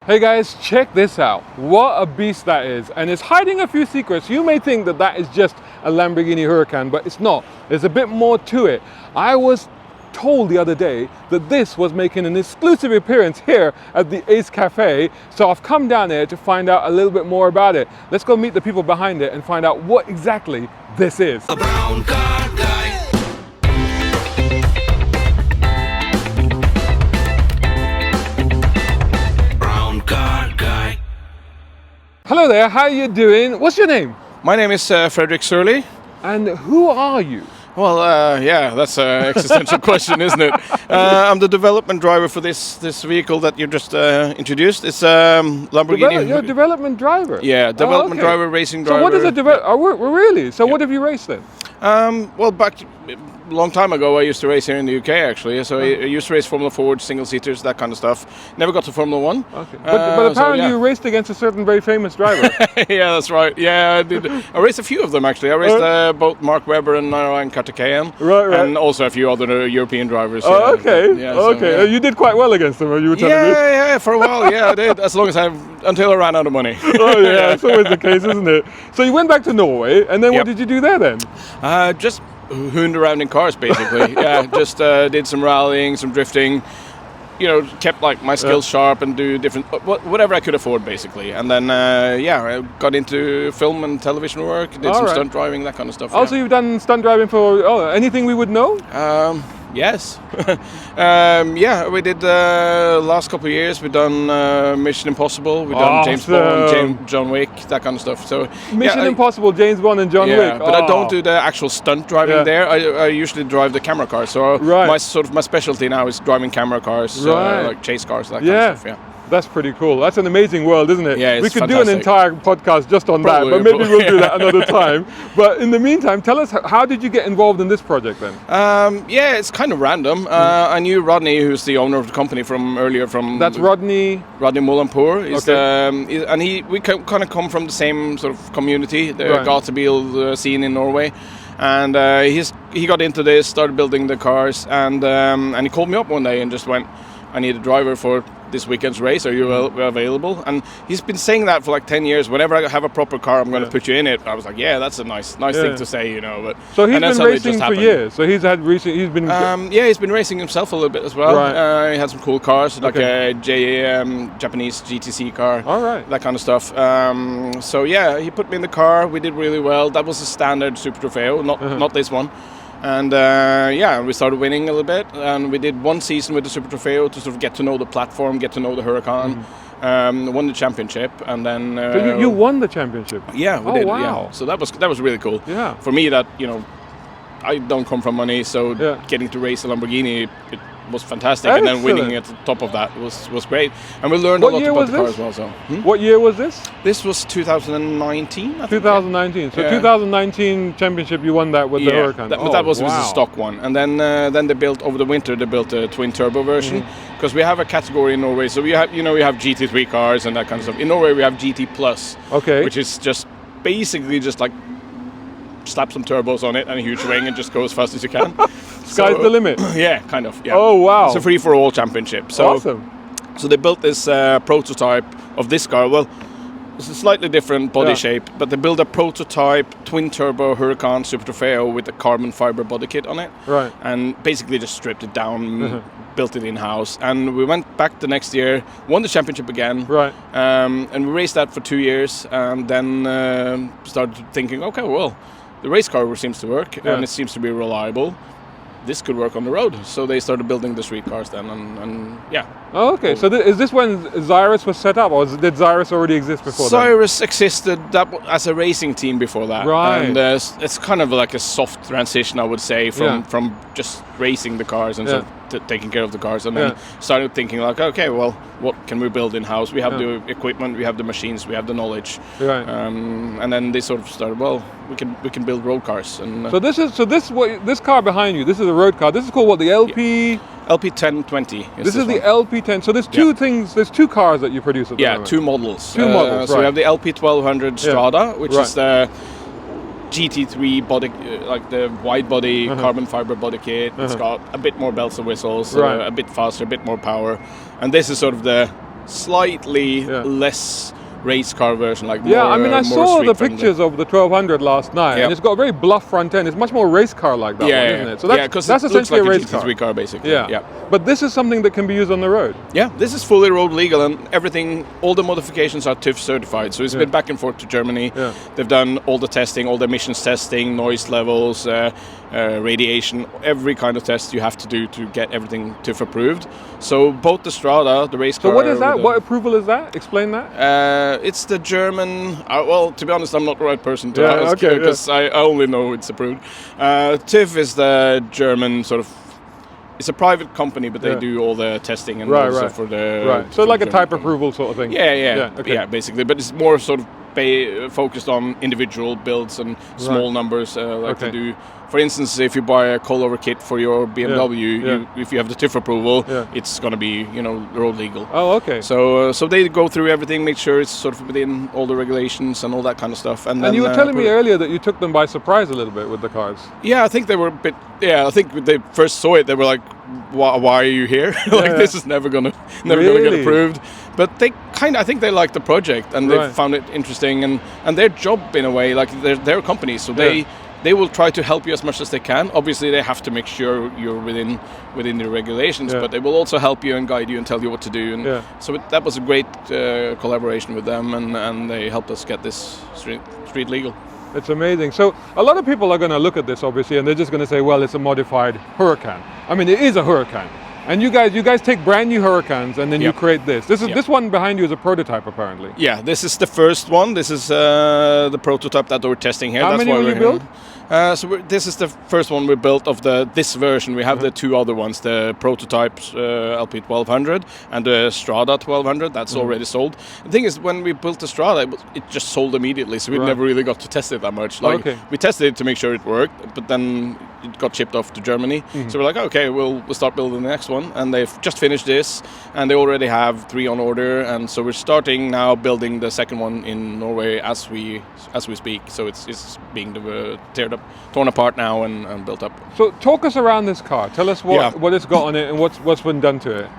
Hey guys, check this out. What a beast that is. And it's hiding a few secrets. You may think that that is just a Lamborghini Huracan, but it's not. There's a bit more to it. I was told the other day that this was making an exclusive appearance here at the Ace Cafe. So I've come down here to find out a little bit more about it. Let's go meet the people behind it and find out what exactly this is. A brown car guy. Hello there, how are you doing? What's your name? My name is Fredrik Sørlie. And who are you? Well, yeah, that's an existential question, isn't it? I'm the development driver for this vehicle that you just introduced. It's Lamborghini. You're a development driver? Yeah, development driver, racing driver. So what is a really? So what have you raced then? Well, back a long time ago, I used to race here in the UK, actually. So I used to race Formula Ford, single-seaters, that kind of stuff. Never got to Formula 1. Okay. But apparently you raced against a certain very famous driver. Yeah, that's right. Yeah, I did. I raced a few of them, actually. I raced both Mark Webber and Ryan Kartikeyan. Right. And also a few other European drivers. Oh, okay. Yeah, okay. So, yeah. You did quite well against them, you were telling me. Yeah, for a while, yeah, I did. As long as until I ran out of money. Oh, yeah, it's always the case, isn't it? So you went back to Norway, and then what did you do there then? Just hooned around in cars, basically. Yeah, just did some rallying, some drifting. You know, kept like my skills sharp and do different whatever I could afford, basically. And then I got into film and television work. Did some stunt driving, that kind of stuff. Also, you've done stunt driving for anything we would know? Yes. Yeah, we did last couple of years. We've done Mission Impossible. We've done James Bond, John Wick, that kind of stuff. So Mission Impossible, James Bond, and John Wick. But I don't do the actual stunt driving there. I usually drive the camera cars. So my specialty now is driving camera cars, like chase cars, that kind of stuff. Yeah. That's pretty cool. That's an amazing world, isn't it? Yeah, it's we could fantastic. do an entire podcast just on that, but maybe we'll do that another time. But in the meantime, tell us, how did you get involved in this project then? Yeah, it's kind of random. I knew Rodney, who's the owner of the company from earlier. That's Rodney Mullenpour. And we kind of come from the same sort of community, the Gatebil scene in Norway. And he got into this, started building the cars, and he called me up one day and just went, I need a driver for this weekend's race. Are you available? And he's been saying that for like 10 years. Whenever I have a proper car, I'm going to put you in it. I was like, yeah, that's a nice thing to say, you know. But so he's been racing for years. So he's been he's been racing himself a little bit as well. Right. He had some cool cars, like a Japanese GTC car. All right. That kind of stuff. So yeah, he put me in the car. We did really well. That was a standard Super Trofeo, not this one. And we started winning a little bit, and we did one season with the Super Trofeo to sort of get to know the platform, get to know the Huracan. Won the championship, and then so you won the championship. Yeah, we did. Wow. Yeah. So that was really cool. Yeah. For me, that I don't come from money, so getting to race a Lamborghini, it was fantastic. Excellent. And then winning at the top of that was great. And we learned a lot about the car as well. So what year was this? This was 2019. I think. 2019. So 2019 championship, you won that with the Huracan. But that was a stock one. And then they built over the winter. They built a twin turbo version because we have a category in Norway. So we have GT3 cars and that kind of stuff. In Norway, we have GT Plus, which is just basically just like slap some turbos on it and a huge wing and just go as fast as you can. Sky's the limit. Yeah, kind of. Yeah. Oh wow! It's a free-for-all championship. So, awesome. So they built this prototype of this car. Well, it's a slightly different body shape, but they built a prototype twin-turbo Huracan Super Trofeo with a carbon fiber body kit on it. Right. And basically just stripped it down, built it in-house. And we went back the next year, won the championship again. Right. And we raced that for 2 years, and then started thinking, okay, well, the race car seems to work, and it seems to be reliable. This could work on the road. So they started building the street cars then, and yeah. Oh, okay. So is this when Zyrus was set up, or did Zyrus already exist before that? Zyrus existed as a racing team before that. Right. And it's kind of like a soft transition, I would say, from just racing the cars and sort of taking care of the cars, and then started thinking like, okay, well, what can we build in-house? We have the equipment, we have the machines, we have the knowledge. Right. And then they sort of started, well, we can build road cars. And this car behind you, this is a road car. This is called what, the LP1020. This is the LP10. So there's two things. There's two cars that you produce at the moment. Two models. Two models. So we have the LP1200 Strada, which is the GT3 body, like the wide body carbon fiber body kit. It's got a bit more bells and whistles, a bit faster, a bit more power, and this is sort of the slightly less race car version, like more, I mean, I saw the street-friendly. pictures of the 1200 last night, and it's got a very bluff front end. It's much more race car like that one, isn't it? So that's essentially like a race GT3 car, basically. Yeah. But this is something that can be used on the road. Yeah, this is fully road legal, and everything, all the modifications are TÜV certified. So it's been back and forth to Germany. Yeah. They've done all the testing, all the emissions testing, noise levels, radiation, every kind of test you have to do to get everything TÜV approved. So both the Strada, the race car... So what is that? What approval is that? Explain that. It's the German... well, to be honest, I'm not the right person to ask, because I only know it's approved. TÜV is the German sort of... It's a private company, but they do all the testing and stuff for the... Right, so like a type approval sort of thing. Yeah, basically. But it's more sort of focused on individual builds and small numbers, to do. For instance, if you buy a coilover kit for your BMW, if you have the TÜV approval, it's going to be, road legal. Oh, okay. So they go through everything, make sure it's sort of within all the regulations and all that kind of stuff. And then, you were telling me earlier that you took them by surprise a little bit with the cars. Yeah, I think they were a bit. Yeah, I think when they first saw it, they were like, "Why are you here? This is never gonna get approved." But I think they liked the project and they found it interesting, and their job in a way, like they're a company, so they will try to help you as much as they can. Obviously, they have to make sure you're within the regulations, but they will also help you and guide you and tell you what to do. And so that was a great collaboration with them, and they helped us get this street legal. It's amazing. So a lot of people are going to look at this, obviously, and they're just going to say, well, it's a modified Huracan. I mean, it is a Huracan. And you guys take brand new Huracans and then you create this. This one behind you is a prototype, apparently. Yeah, this is the first one. This is the prototype that we're testing here. How many will you build? This is the first one we built of this version. We have the two other ones, the prototypes LP1020 and the Strada 1200. That's already sold. The thing is, when we built the Strada, it just sold immediately, so we never really got to test it that much. We tested it to make sure it worked, but then it got shipped off to Germany. So we're like, okay, we'll start building the next one. And they've just finished this, and they already have 3 on order. And so we're starting now building the second one in Norway as we speak. So it's being torn apart now and built up. So talk us around this car. Tell us what it's got on it and what's been done to it.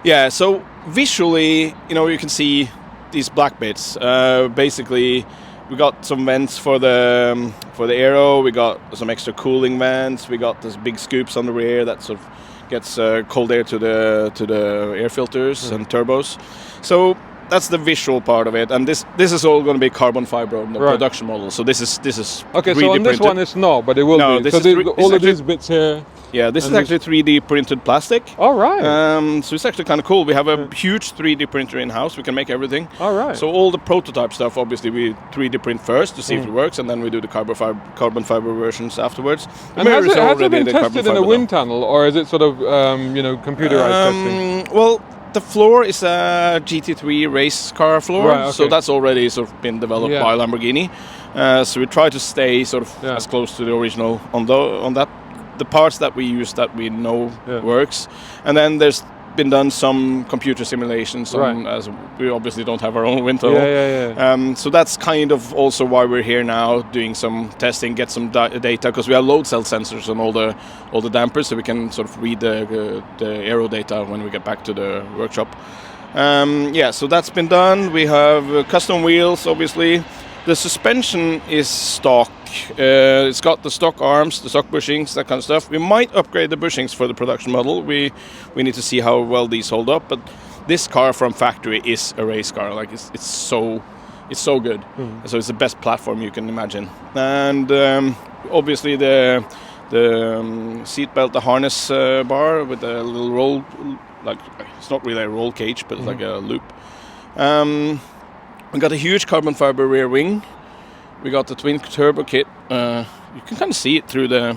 Yeah, so visually, you can see these black bits. Basically, we got some vents for the aero. We got some extra cooling vents. We got these big scoops on the rear that sort of gets cold air to the air filters and turbos. So that's the visual part of it, and this is all going to be carbon fiber on the production model. So this is okay. So on this one it's not, but it will be. So all of these bits here. Yeah, this is actually 3D printed plastic. All right. So it's actually kind of cool. We have a huge 3D printer in house. We can make everything. All right. So all the prototype stuff, obviously, we 3D print first to see if it works, and then we do the carbon fiber versions afterwards. And has it been tested in a wind tunnel, or is it sort of computerized testing? Well, the floor is a GT3 race car floor, so that's already sort of been developed by Lamborghini. So we try to stay sort of as close to the original on that. The parts that we use that we know works, and then there's been done some computer simulations as we obviously don't have our own wind tunnel. So that's kind of also why we're here now, doing some testing, get some data, because we have load cell sensors on all the dampers, so we can sort of read the aero data when we get back to the workshop. So that's been done. We have custom wheels, obviously. The suspension is stock. It's got the stock arms, the stock bushings, that kind of stuff. We might upgrade the bushings for the production model. We need to see how well these hold up. But this car from factory is a race car. Like it's so good. So it's the best platform you can imagine. And obviously the seatbelt, the harness bar with a little roll, like it's not really a roll cage, but it's like a loop. We got a huge carbon fiber rear wing. We got the twin turbo kit. You can kind of see it through there,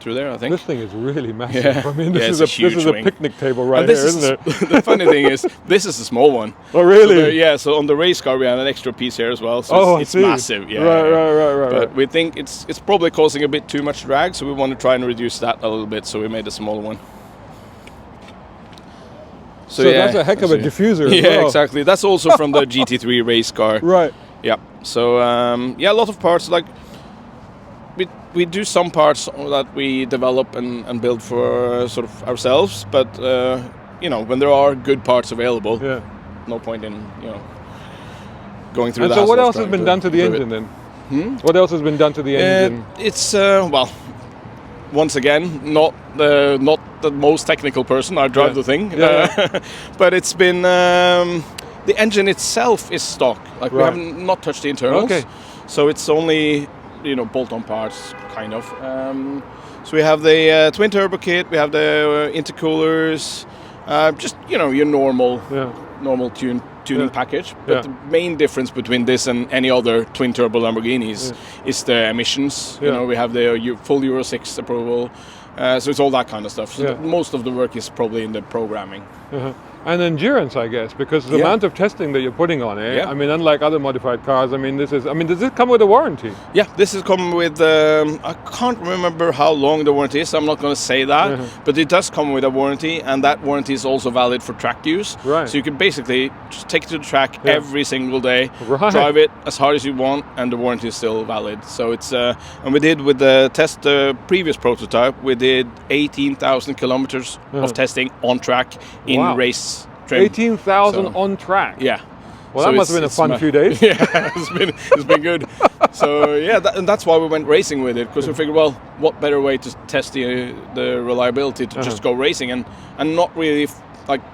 I think. This thing is really massive. Yeah. I mean, this is a picnic table right here, isn't it? The funny thing is, this is a small one. Oh, really? So on the race car, we have an extra piece here as well. So it's massive. Yeah. Right. But we think it's probably causing a bit too much drag, so we want to try and reduce that a little bit. So we made a smaller one. So that's a heck of a diffuser as well. Yeah, exactly. That's also from the GT3 race car. Right. Yeah. So a lot of parts, like we do some parts that we develop and build for sort of ourselves, but when there are good parts available, no point in going through. And the so what hassle of else has trying been to done to the improve engine it. then? What else has been done to the engine? It's well, once again, not the most technical person. I drive the thing, but it's been the engine itself is stock. Like we haven't not touched the internals, so it's only bolt-on parts, kind of. So we have the twin turbo kit, we have the intercoolers, just your normal tuning package. But the main difference between this and any other twin turbo Lamborghinis is the emissions. We have the full Euro 6 approval, so it's all that kind of stuff. So most of the work is probably in the programming. And endurance, I guess, because the amount of testing that you're putting on it. I mean, unlike other modified cars, I mean, does this come with a warranty? Yeah, this is come with. I can't remember how long the warranty is. So I'm not going to say that, but it does come with a warranty, and that warranty is also valid for track use. Right. So you can basically just take it to the track every single day, drive it as hard as you want, and the warranty is still valid. So it's and we did with the test the previous prototype, we did 18,000 kilometers of testing on track in race. 18,000 on track. Yeah. Well, that must have been a fun few days. Yeah, it's been good. So and that's why we went racing with it, because we figured, well, what better way to test the reliability to just go racing and not really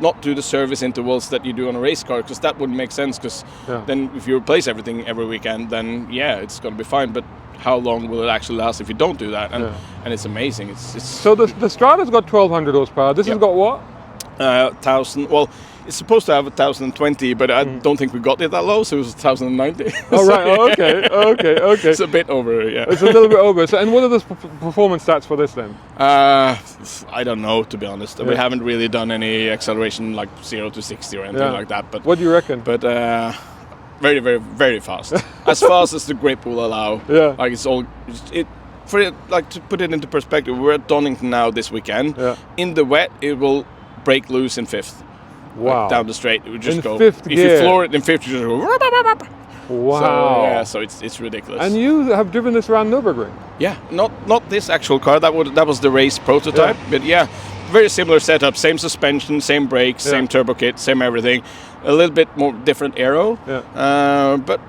not do the service intervals that you do on a race car, because that wouldn't make sense. Because then if you replace everything every weekend, then it's going to be fine. But how long will it actually last if you don't do that? And it's amazing. It's so the Strada's got 1,200 horsepower. This has got what? 1,000. Well, it's supposed to have 1,020, but I don't think we got it that low, so it was 1,090. Oh, right. Okay. It's a bit over, It's a little bit over. So, and what are the performance stats for this then? I don't know, to be honest. We haven't really done any acceleration like 0 to 60 or anything like that. But what do you reckon? But very, very, very fast. As fast as the grip will allow. Like it's all to put it into perspective, we're at Donington now this weekend. In the wet, it will break loose in fifth. Wow. Down the straight, it would just go. If you floor it in fifth, you just go. Wow. So it's ridiculous. And you have driven this around Nürburgring? Yeah, not this actual car. That was the race prototype. But very similar setup. Same suspension, same brakes, same turbo kit, same everything. A little bit more different aero. But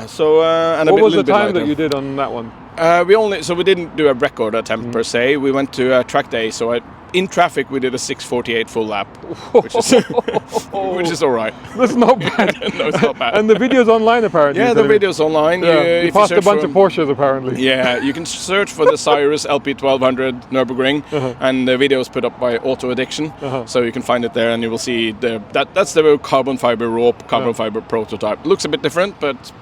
so and what was the time that you did on that one? We didn't do a record attempt per se. We went to a track day. So in traffic, we did a 6:48 full lap, which is all right. That's not bad. No, it's not bad. And the video's online apparently. Yeah, the video's online. You passed a bunch of Porsches apparently. Yeah, you can search for the Zyrus LP1020 Nürburgring, and the video is put up by Auto Addiction, so you can find it there, and you will see that's the carbon fiber fiber prototype. Looks a bit different, but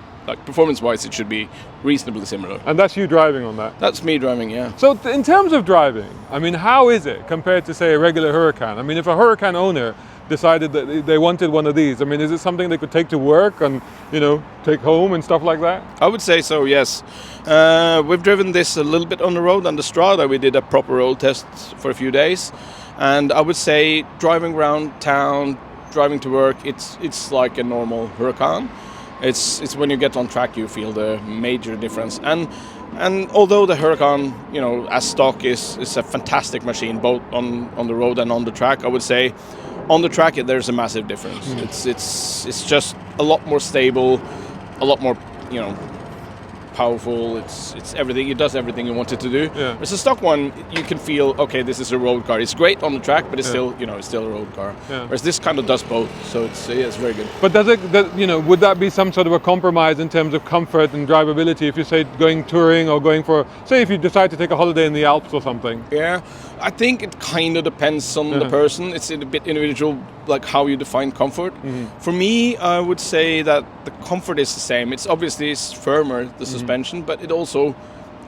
performance-wise, it should be reasonably similar. And that's you driving on that? That's me driving, yeah. So in terms of driving, I mean, how is it compared to, say, a regular Huracan? I mean, if a Huracan owner decided that they wanted one of these, I mean, is it something they could take to work and, take home and stuff like that? I would say so, yes. We've driven this a little bit on the road. On the Strada, we did a proper road test for a few days. And I would say driving around town, driving to work, it's like a normal Huracan. It's when you get on track you feel the major difference, and although the Huracan as stock is a fantastic machine both on the road and on the track, I would say on the track there's a massive difference. It's just a lot more stable, a lot more powerful. It's everything. It does everything you want it to do. It's a stock one. You can feel this is a road car. It's great on the track, but it's still it's still a road car. Whereas this kind of does both. So it's very good. But would that be some sort of a compromise in terms of comfort and drivability if you say going touring or going for, say, if you decide to take a holiday in the Alps or something? Yeah, I think it kind of depends on the person. It's a bit individual, like how you define comfort. For me, I would say that the comfort is the same. It's obviously firmer, the suspension, but it also,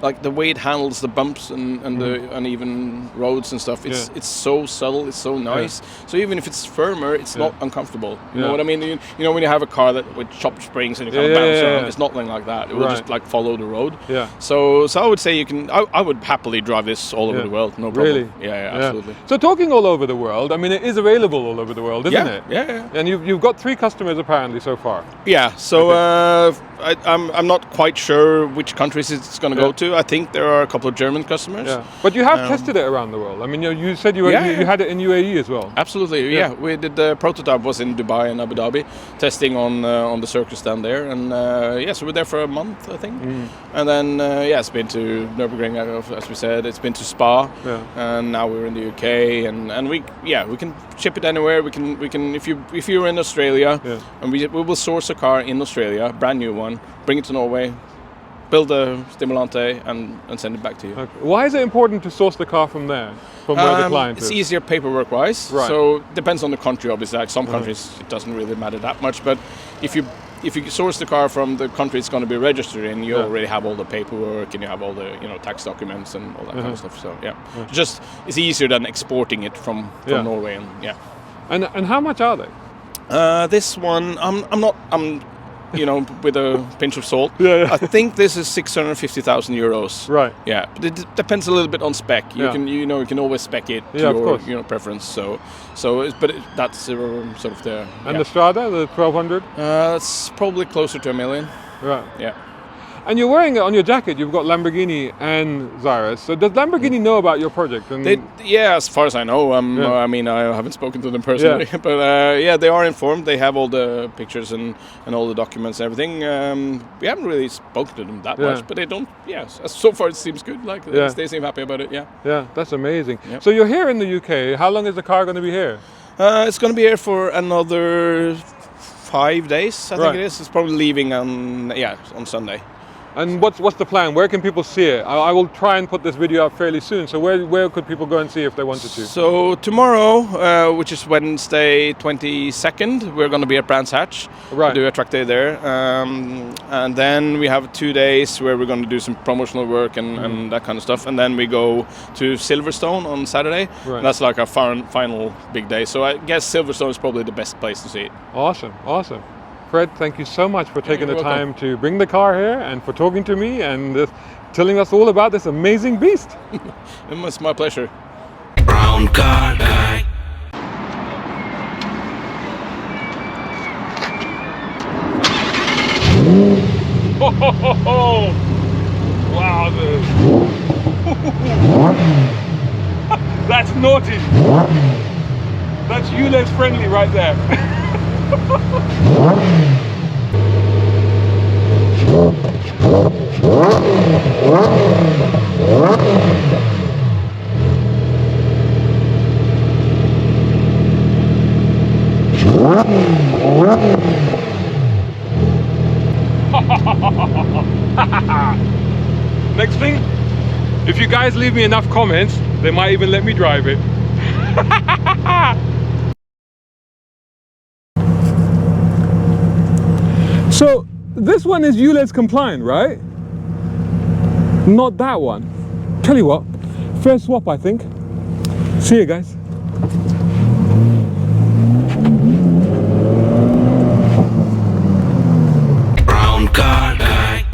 like the way it handles the bumps and the uneven roads and stuff, it's so subtle, it's so nice. So even if it's firmer, it's not uncomfortable. You know what I mean? You know when you have a car with chopped springs and you kind of bounce around, it's not like that. It will just follow the road. So I would say I would happily drive this all over the world, no problem. Really? Yeah, absolutely. So talking all over the world, I mean, it is available all over the world, isn't it? Yeah. And you've got 3 customers apparently so far. Yeah. So I'm not quite sure which countries it's going to go to. I think there are a couple of German customers. Yeah. But you have tested it around the world. I mean, you said you had it in UAE as well. Absolutely, yeah. We did the prototype was in Dubai and Abu Dhabi, testing on the circuit stand there, and so we're there for a month, I think. And then it's been to Nürburgring, as we said. It's been to Spa, and now we're in the UK, and we can ship it anywhere. We can if you're in Australia, and we will source a car in Australia, brand new one, bring it to Norway, build a Stimolante, and send it back to you. Okay. Why is it important to source the car from there, from where the client is? It's easier paperwork-wise. Right. So depends on the country, obviously. Like some countries, it doesn't really matter that much. But if you source the car from the country it's going to be registered in, you already have all the paperwork and you have all the tax documents and all that kind of stuff. So just it's easier than exporting it from Norway And how much are they? This one, I'm with a pinch of salt. I think this is 650,000 euros. Right. Yeah, but it depends a little bit on spec. You can always spec it to your preference. But that's sort of the. And the Strada, the 1200. It's probably closer to $1 million. Right. Yeah. And you're wearing it on your jacket. You've got Lamborghini and Zyrus. So does Lamborghini know about your project? And as far as I know. I mean, I haven't spoken to them personally, but they are informed. They have all the pictures and all the documents and everything. We haven't really spoken to them that much, but they don't. So far it seems good. Like they seem happy about it. Yeah. Yeah, that's amazing. Yep. So you're here in the UK. How long is the car going to be here? It's going to be here for another 5 days. I think it is. It's probably leaving on Sunday. And what's the plan? Where can people see it? I will try and put this video up fairly soon. So where could people go and see if they wanted to? So tomorrow, which is Wednesday 22nd, we're going to be at Brands Hatch. Right. Do a track day there. And then we have 2 days where we're going to do some promotional work and that kind of stuff. And then we go to Silverstone on Saturday. Right. That's like our final big day. So I guess Silverstone is probably the best place to see it. Awesome. Fred, thank you so much for taking the time to bring the car here and for talking to me and telling us all about this amazing beast. It was my pleasure. Brown car guy. Wow, that's naughty. That's ULEZ friendly right there. Next thing, if you guys leave me enough comments, they might even let me drive it. So this one is ULEZ compliant, right? Not that one. Tell you what, fair swap I think. See you guys. Brown car guy.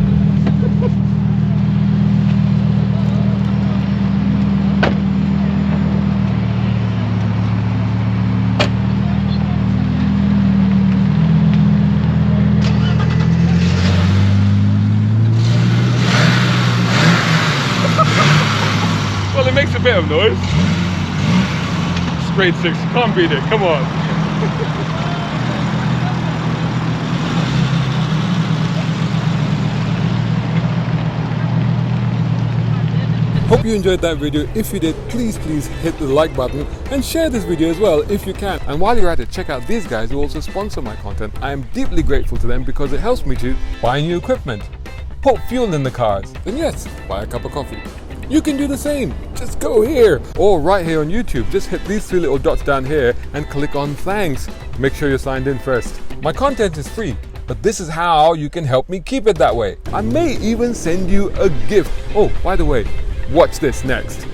Well, it makes a bit of noise. Straight six, can't beat it, come on. Hope you enjoyed that video. If you did, please hit the like button and share this video as well if you can. And while you're at it, check out these guys who also sponsor my content. I am deeply grateful to them because it helps me to buy new equipment, put fuel in the cars, and yes, buy a cup of coffee. You can do the same. Just go here or right here on YouTube. Just hit these 3 little dots down here and click on thanks. Make sure you're signed in first. My content is free, but this is how you can help me keep it that way. I may even send you a gift. Oh, by the way, watch this next.